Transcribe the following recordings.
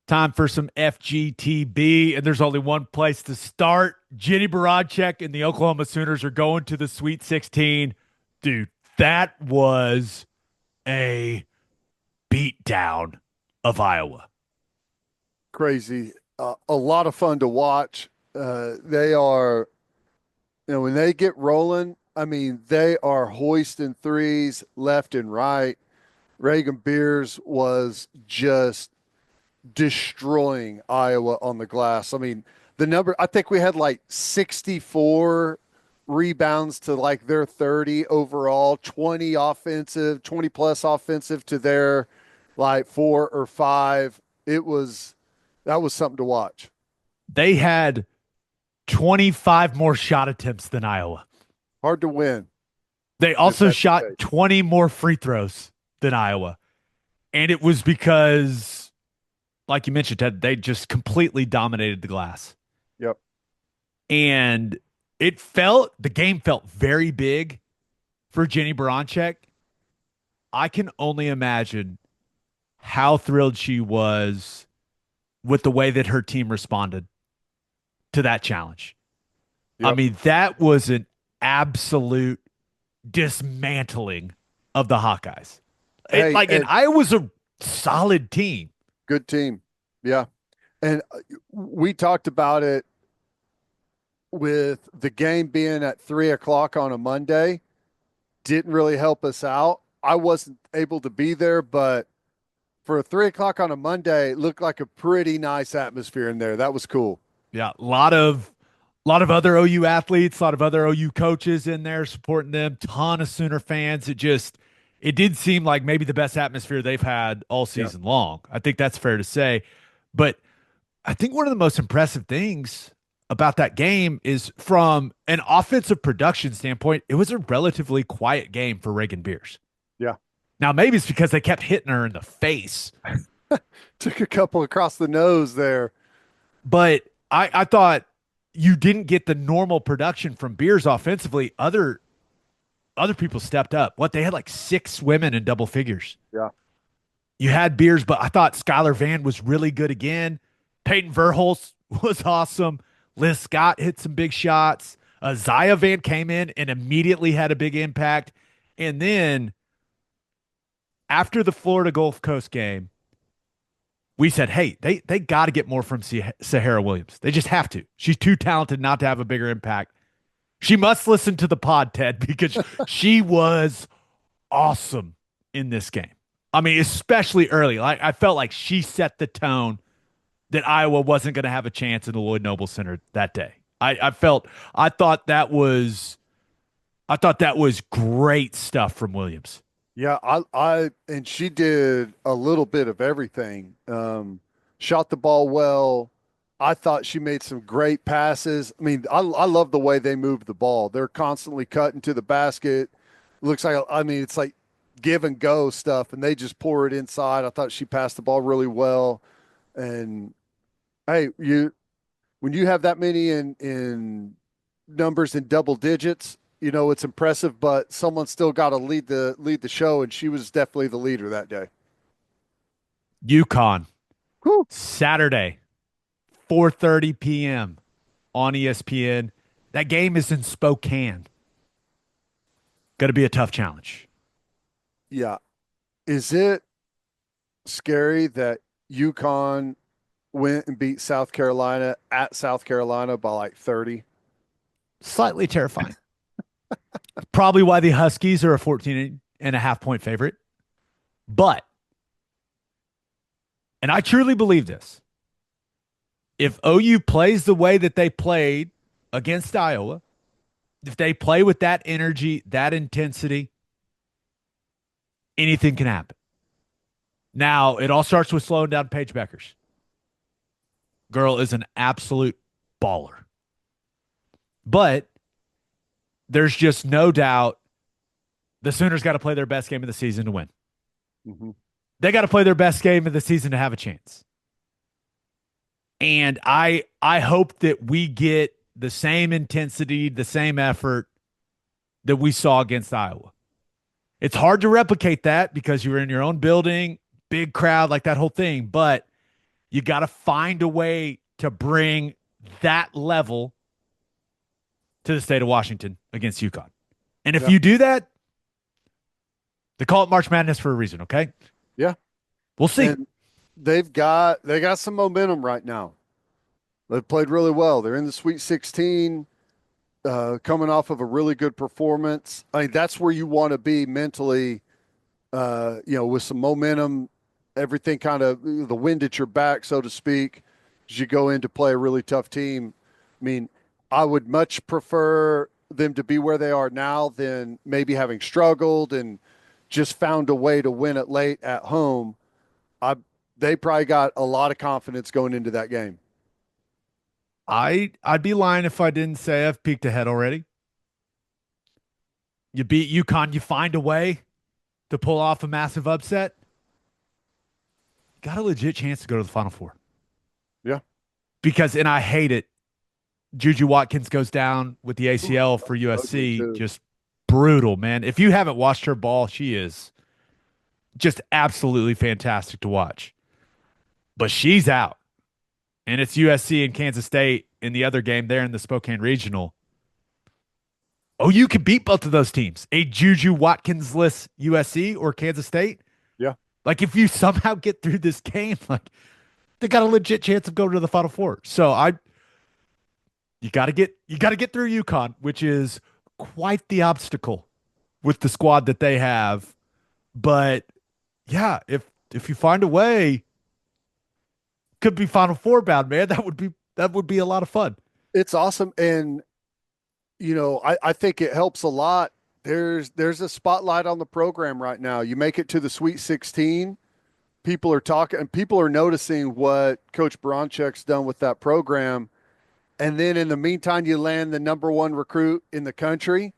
Time for some FGTB, and there's only one place to start. Jennie Baranzczyk and the Oklahoma Sooners are going to the Sweet 16. Dude, that was a beatdown of Iowa. Crazy. A lot of fun to watch. They are, when they get rolling, I mean, they are hoisting threes left and right. Reagan Beers was just destroying Iowa on the glass. I mean, I think we had like 64 rebounds to like their 30 overall, 20 offensive, 20 plus offensive to their like 4 or 5. That was something to watch. They had 25 more shot attempts than Iowa. Hard to win. They also shot 20 more free throws than Iowa. And it was because, like you mentioned, Ted, they just completely dominated the glass. Yep. And the game felt very big for Jennie Baranzczyk. I can only imagine how thrilled she was with the way that her team responded to that challenge. Yep. I mean, that was an absolute dismantling of the Hawkeyes. And Iowa's a solid team. Good team. Yeah. And we talked about it with the game being at 3:00 on a Monday. Didn't really help us out. I wasn't able to be there, but for 3:00 on a Monday, it looked like a pretty nice atmosphere in there. That was cool. Yeah. A lot of other OU athletes, a lot of other OU coaches in there supporting them, ton of Sooner fans. It did seem like maybe the best atmosphere they've had all season long. I think that's fair to say. But I think one of the most impressive things about that game is from an offensive production standpoint, it was a relatively quiet game for Reagan Beers. Yeah. Now, maybe it's because they kept hitting her in the face. Took a couple across the nose there. But I thought you didn't get the normal production from Beers offensively. Other people stepped up. They had like 6 women in double figures. Yeah. You had Beers, but I thought Skylar Vann was really good again. Peyton Verhulst was awesome. Liz Scott hit some big shots. Zaya Vann came in and immediately had a big impact. And then after the Florida Gulf Coast game, we said, hey, they got to get more from Sahara Williams. They just have to. She's too talented not to have a bigger impact. She must listen to the pod, Ted, because she was awesome in this game. I mean, especially early. I felt like she set the tone that Iowa wasn't going to have a chance in the Lloyd Noble Center that day. I thought that was great stuff from Williams. Yeah, and she did a little bit of everything. Shot the ball well. I thought she made some great passes. I mean, I love the way they move the ball. They're constantly cutting to the basket. Looks like, it's like give and go stuff, and they just pour it inside. I thought she passed the ball really well. And hey, when you have that many in numbers in double digits, it's impressive, but someone's still got to lead the show, and she was definitely the leader that day. UConn. Whew. Saturday, 4:30 p.m. on ESPN. That game is in Spokane. Going to be a tough challenge. Yeah. Is it scary that UConn went and beat South Carolina at South Carolina by like 30? Slightly terrifying. Probably why the Huskies are a 14.5-point favorite. But, and I truly believe this, if OU plays the way that they played against Iowa, if they play with that energy, that intensity, anything can happen. Now, it all starts with slowing down Paige Bueckers. Girl is an absolute baller. But there's just no doubt the Sooners got to play their best game of the season to win. Mm-hmm. They got to play their best game of the season to have a chance. And I hope that we get the same intensity, the same effort that we saw against Iowa. It's hard to replicate that because you were in your own building, big crowd, like that whole thing. But You got to find a way to bring that level to the state of Washington against UConn. And if Yeah. you do that, they call it March Madness for a reason, okay? Yeah. We'll see. And they got some momentum right now. They've played really well. They're in the Sweet 16, coming off of a really good performance. I mean, that's where you want to be mentally, with some momentum, everything kind of the wind at your back, so to speak, as you go in to play a really tough team. I mean, I would much prefer them to be where they are now than maybe having struggled and just found a way to win it late at home. I They probably got a lot of confidence going into that game. I'd be lying if I didn't say I've peeked ahead already. You beat UConn, you find a way to pull off a massive upset. Got a legit chance to go to the Final Four. Yeah. Because, and I hate it, Juju Watkins goes down with the ACL for Ugly USC. too. Just brutal, man. If you haven't watched her ball, she is just absolutely fantastic to watch. But she's out. And it's USC and Kansas State in the other game there in the Spokane Regional. Oh, you could beat both of those teams. A Juju Watkins-less USC or Kansas State. Yeah. Like if you somehow get through this game, like they got a legit chance of going to the Final Four. So you got to get through UConn, which is quite the obstacle with the squad that they have. But yeah, if you find a way, could be Final Four bound, man. That would be a lot of fun. It's awesome. And, I think it helps a lot. There's a spotlight on the program right now. You make it to the Sweet 16. People are talking and people are noticing what Coach Baranczyk's done with that program. And then in the meantime, you land the number one recruit in the country.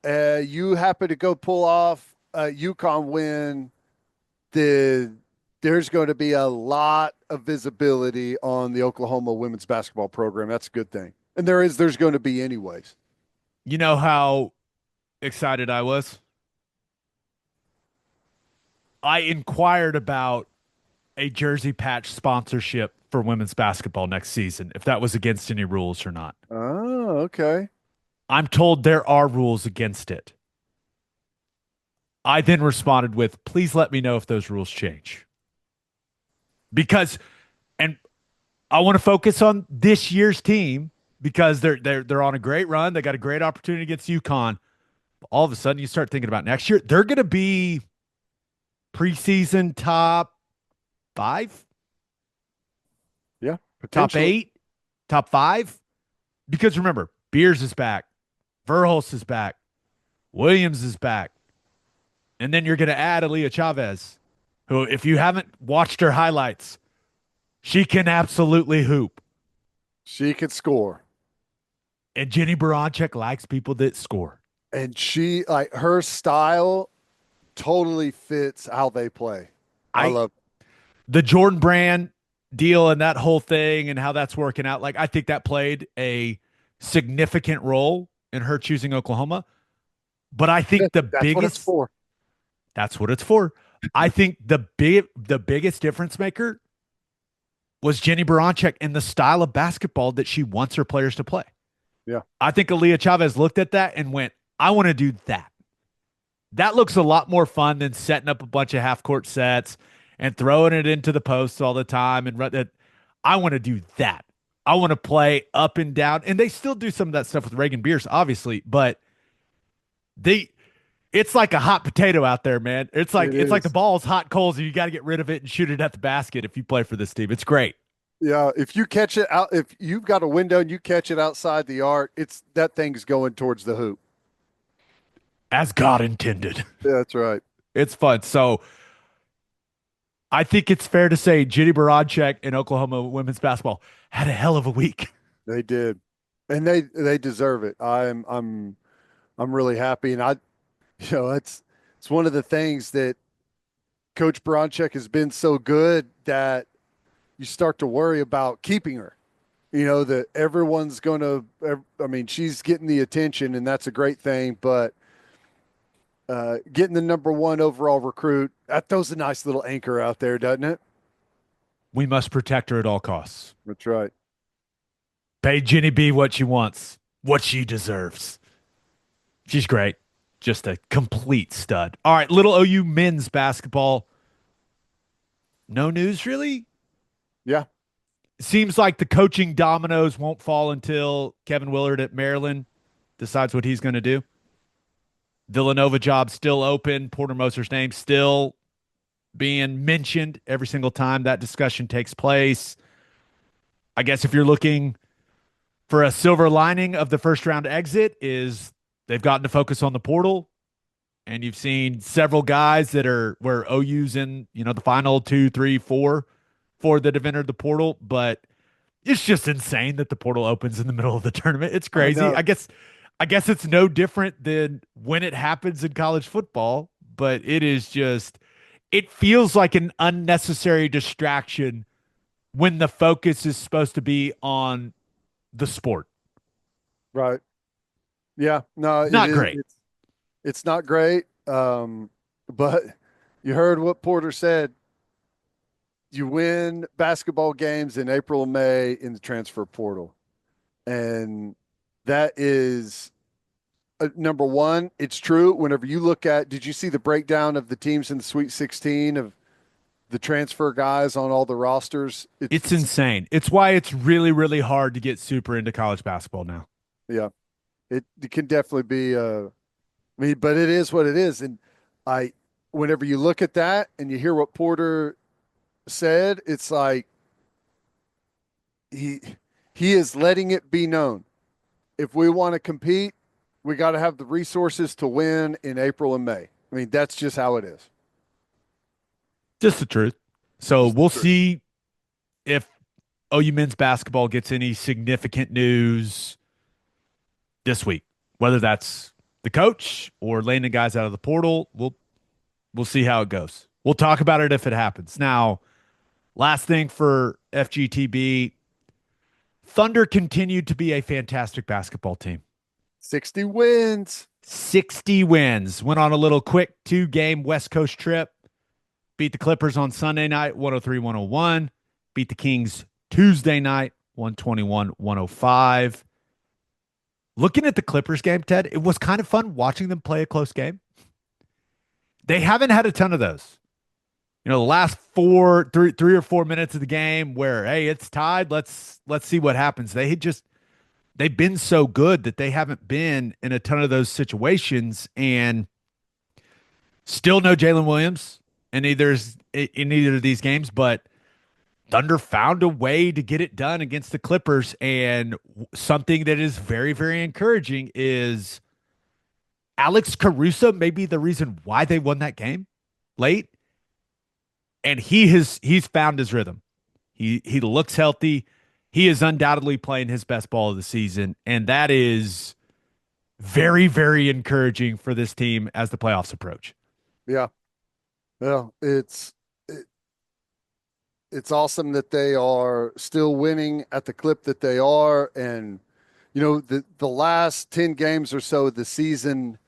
You happen to go pull off a UConn win. There's going to be a lot of visibility on the Oklahoma women's basketball program. That's a good thing. And there's going to be anyways. You know how excited I was? I inquired about a jersey patch sponsorship for women's basketball next season, if that was against any rules or not. Oh, okay. I'm told there are rules against it. I then responded with, please let me know if those rules change. Because, and I want to focus on this year's team because they're on a great run. They got a great opportunity against UConn. But all of a sudden, you start thinking about next year. They're going to be preseason top 5, Yeah, top potentially. 8, top 5. Because remember, Beers is back, Verhulst is back, Williams is back, and then you're going to add Aaliyah Chavez, who, if you haven't watched her highlights, she can absolutely hoop. She could score. And Jennie Baranzczyk likes people that score. And her style totally fits how they play. I love it. The Jordan Brand deal and that whole thing and how that's working out. Like, I think that played a significant role in her choosing Oklahoma. But I think That's what it's for. That's what it's for. I think the biggest difference maker was Jennie Baranzczyk and the style of basketball that she wants her players to play. Yeah. I think Aaliyah Chavez looked at that and went, I want to do that. That looks a lot more fun than setting up a bunch of half-court sets and throwing it into the posts all the time. And I want to do that. I want to play up and down. And they still do some of that stuff with Reagan Beers, obviously, but it's like a hot potato out there, man. It's like the ball's hot coals and you got to get rid of it and shoot it at the basket if you play for this team. It's great. Yeah, if you catch it out, if you've got a window and you catch it outside the arc, that thing's going towards the hoop. As God intended. Yeah, that's right. It's fun. So I think it's fair to say Jennie Baranzczyk in Oklahoma women's basketball had a hell of a week. They did, and they deserve it. I'm really happy, and it's one of the things that Coach Baranzczyk has been so good that you start to worry about keeping her. That everyone's going to. I mean, she's getting the attention, and that's a great thing, but. Getting the number one overall recruit, that throws a nice little anchor out there, doesn't it? We must protect her at all costs. That's right. Pay Jennie B what she wants, what she deserves. She's great. Just a complete stud. All right, little OU men's basketball. No news really. Yeah. Seems like the coaching dominoes won't fall until Kevin Willard at Maryland decides what he's going to do. Villanova job still open. Porter Moser's name still being mentioned every single time that discussion takes place. I guess if you're looking for a silver lining of the first round exit is they've gotten to focus on the portal, and you've seen several guys that are where OU's in, the final 2, 3, 4 that have entered the portal, but it's just insane that the portal opens in the middle of the tournament. It's crazy. I guess it's no different than when it happens in college football, but it feels like an unnecessary distraction when the focus is supposed to be on the sport. Right. Yeah. No, Not great. It's not great. But you heard what Porter said. You win basketball games in April and May in the transfer portal. And that is number one. It's true. Whenever you look at, did you see the breakdown of the teams in the Sweet 16 of the transfer guys on all the rosters? It's insane. It's why it's really, really hard to get super into college basketball now. Yeah. It can definitely be, but it is what it is. And whenever you look at that and you hear what Porter said, it's like he is letting it be known. If we want to compete, we got to have the resources to win in April and May. I mean, that's just how it is. Just the truth. So we'll see if OU men's basketball gets any significant news this week, whether that's the coach or landing guys out of the portal. We'll see how it goes. We'll talk about it if it happens. Now, last thing for FGTB, Thunder continued to be a fantastic basketball team. 60 wins. 60 wins. Went on a little quick 2-game West Coast trip. Beat the Clippers on Sunday night, 103-101. Beat the Kings Tuesday night, 121-105. Looking at the Clippers game, Ted, it was kind of fun watching them play a close game. They haven't had a ton of those. The last 3 or 4 minutes of the game where, hey, it's tied. Let's see what happens. They've been so good that they haven't been in a ton of those situations, and still no Jalen Williams in either of these games, but Thunder found a way to get it done against the Clippers. And something that is very, very encouraging is Alex Caruso may be the reason why they won that game late. And he's found his rhythm. He looks healthy. He is undoubtedly playing his best ball of the season. And that is very, very encouraging for this team as the playoffs approach. Yeah. Well, it's awesome that they are still winning at the clip that they are. And, the last 10 games or so of the season,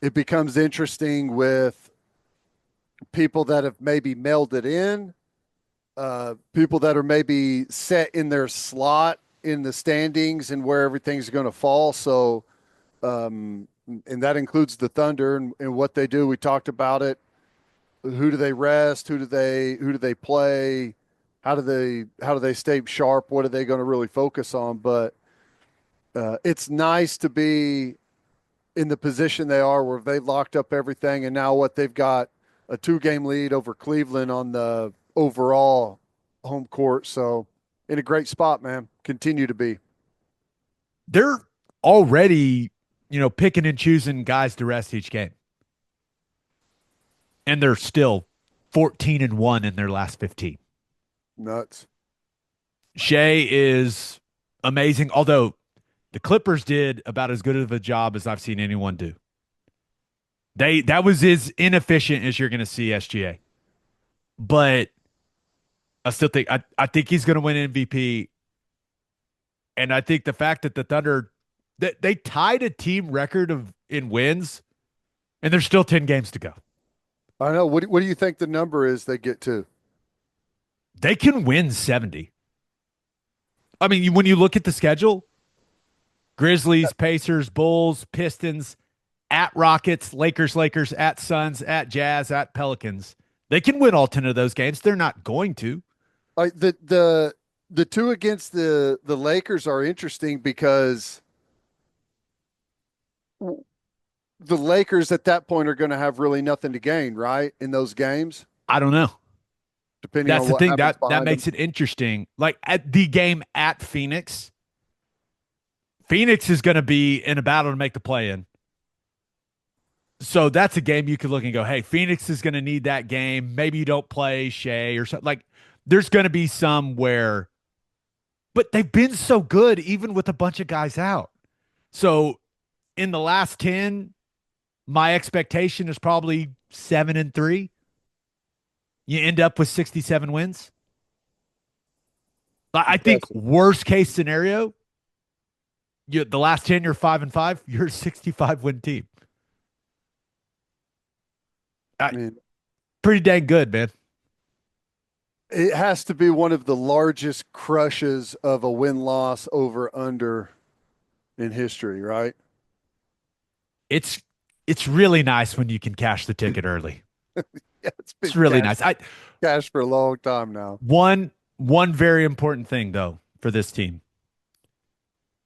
it becomes interesting with people that have maybe mailed it in, people that are maybe set in their slot in the standings and where everything's going to fall. So, and that includes the Thunder and what they do. We talked about it. Who do they rest? Who do they play? How do they stay sharp? What are they going to really focus on? But it's nice to be in the position they are where they locked up everything, and now they've got a 2-game lead over Cleveland on the overall home court. So in a great spot, man. Continue to be. They're already, picking and choosing guys to rest each game. And they're still 14-1 in their last 15. Nuts. Shea is amazing, although the Clippers did about as good of a job as I've seen anyone do. That was as inefficient as you're going to see SGA. But I still think I think he's going to win MVP. And I think the fact that the Thunder they tied a team record in wins, and there's still 10 games to go. I know. What do you think the number is they get to? They can win 70. I mean, when you look at the schedule, Grizzlies, Pacers, Bulls, Pistons, at Rockets, Lakers, at Suns, at Jazz, at Pelicans. They can win all 10 of those games. They're not going to. Like the two against the Lakers are interesting because the Lakers at that point are going to have really nothing to gain, right? In those games, I don't know. depending That's on the what thing happens that behind makes them. it interesting. Like at the game at Phoenix, Phoenix is going to be in a battle to make the play in. So that's a game you could look and go, hey, Phoenix is going to need that game. Maybe you don't play Shea or something. Like there's going to be some where, but they've been so good even with a bunch of guys out. So in the last 10, my expectation is probably 7-3. You end up with 67 wins. I think Impressive. worst case scenario, the last 10, you're 5-5, you're a 65 win team. I mean, Pretty dang good, man. it has to be one of the largest crushes of a win-loss over under in history, right? It's it's really nice when you can cash the ticket early. Yeah, it's It's been really nice. I cash for a long time now. one very important thing though for this team.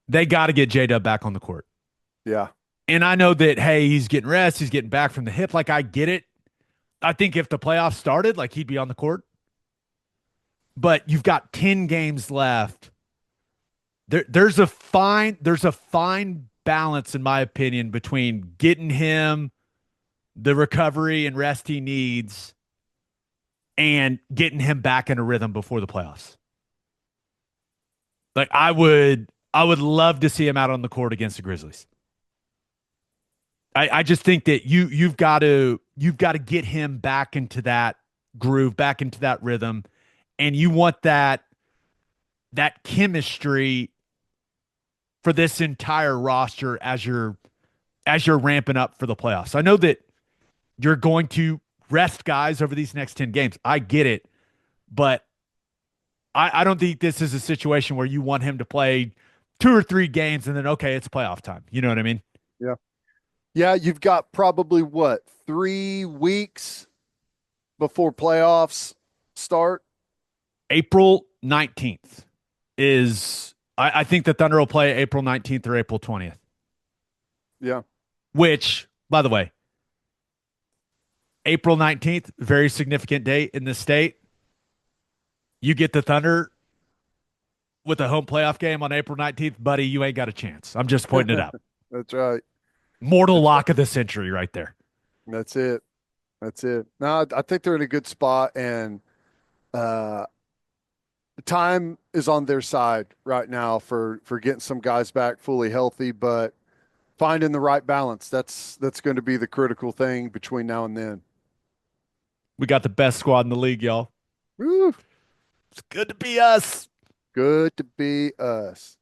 They got to get J-Dub back on the court. Yeah. And I know that hey, he's getting rest, he's getting back from the hip, like I get it. I think if the playoffs started, like he'd be on the court. But you've got 10 games left. There's a fine balance, in my opinion, between getting him the recovery and rest he needs and getting him back in a rhythm before the playoffs. Like I would love to see him out on the court against the Grizzlies. I just think that you've got to get him back into that groove, back into that rhythm, and you want that chemistry for this entire roster as you're ramping up for the playoffs. I know that you're going to rest guys over these next 10 games. I get it, but I don't think this is a situation where you want him to play 2 or 3 games and then okay, it's playoff time. You know what I mean? Yeah. Yeah, you've got probably what, 3 weeks before playoffs start? April 19th is I think the Thunder will play April 19th or April 20th, Yeah. which, by the way, April 19th, very significant date in this state. You get the Thunder with a home playoff game on April 19th, buddy, you ain't got a chance. I'm just pointing it out. That's right. Mortal That's right. lock of the century right there. That's it. That's it. No, I think they're in a good spot, and uh time is on their side right now for getting some guys back fully healthy, but finding the right balance. That's going to be the critical thing between now and then. We got the best squad in the league, y'all. Woo, It's good to be us. good to be us.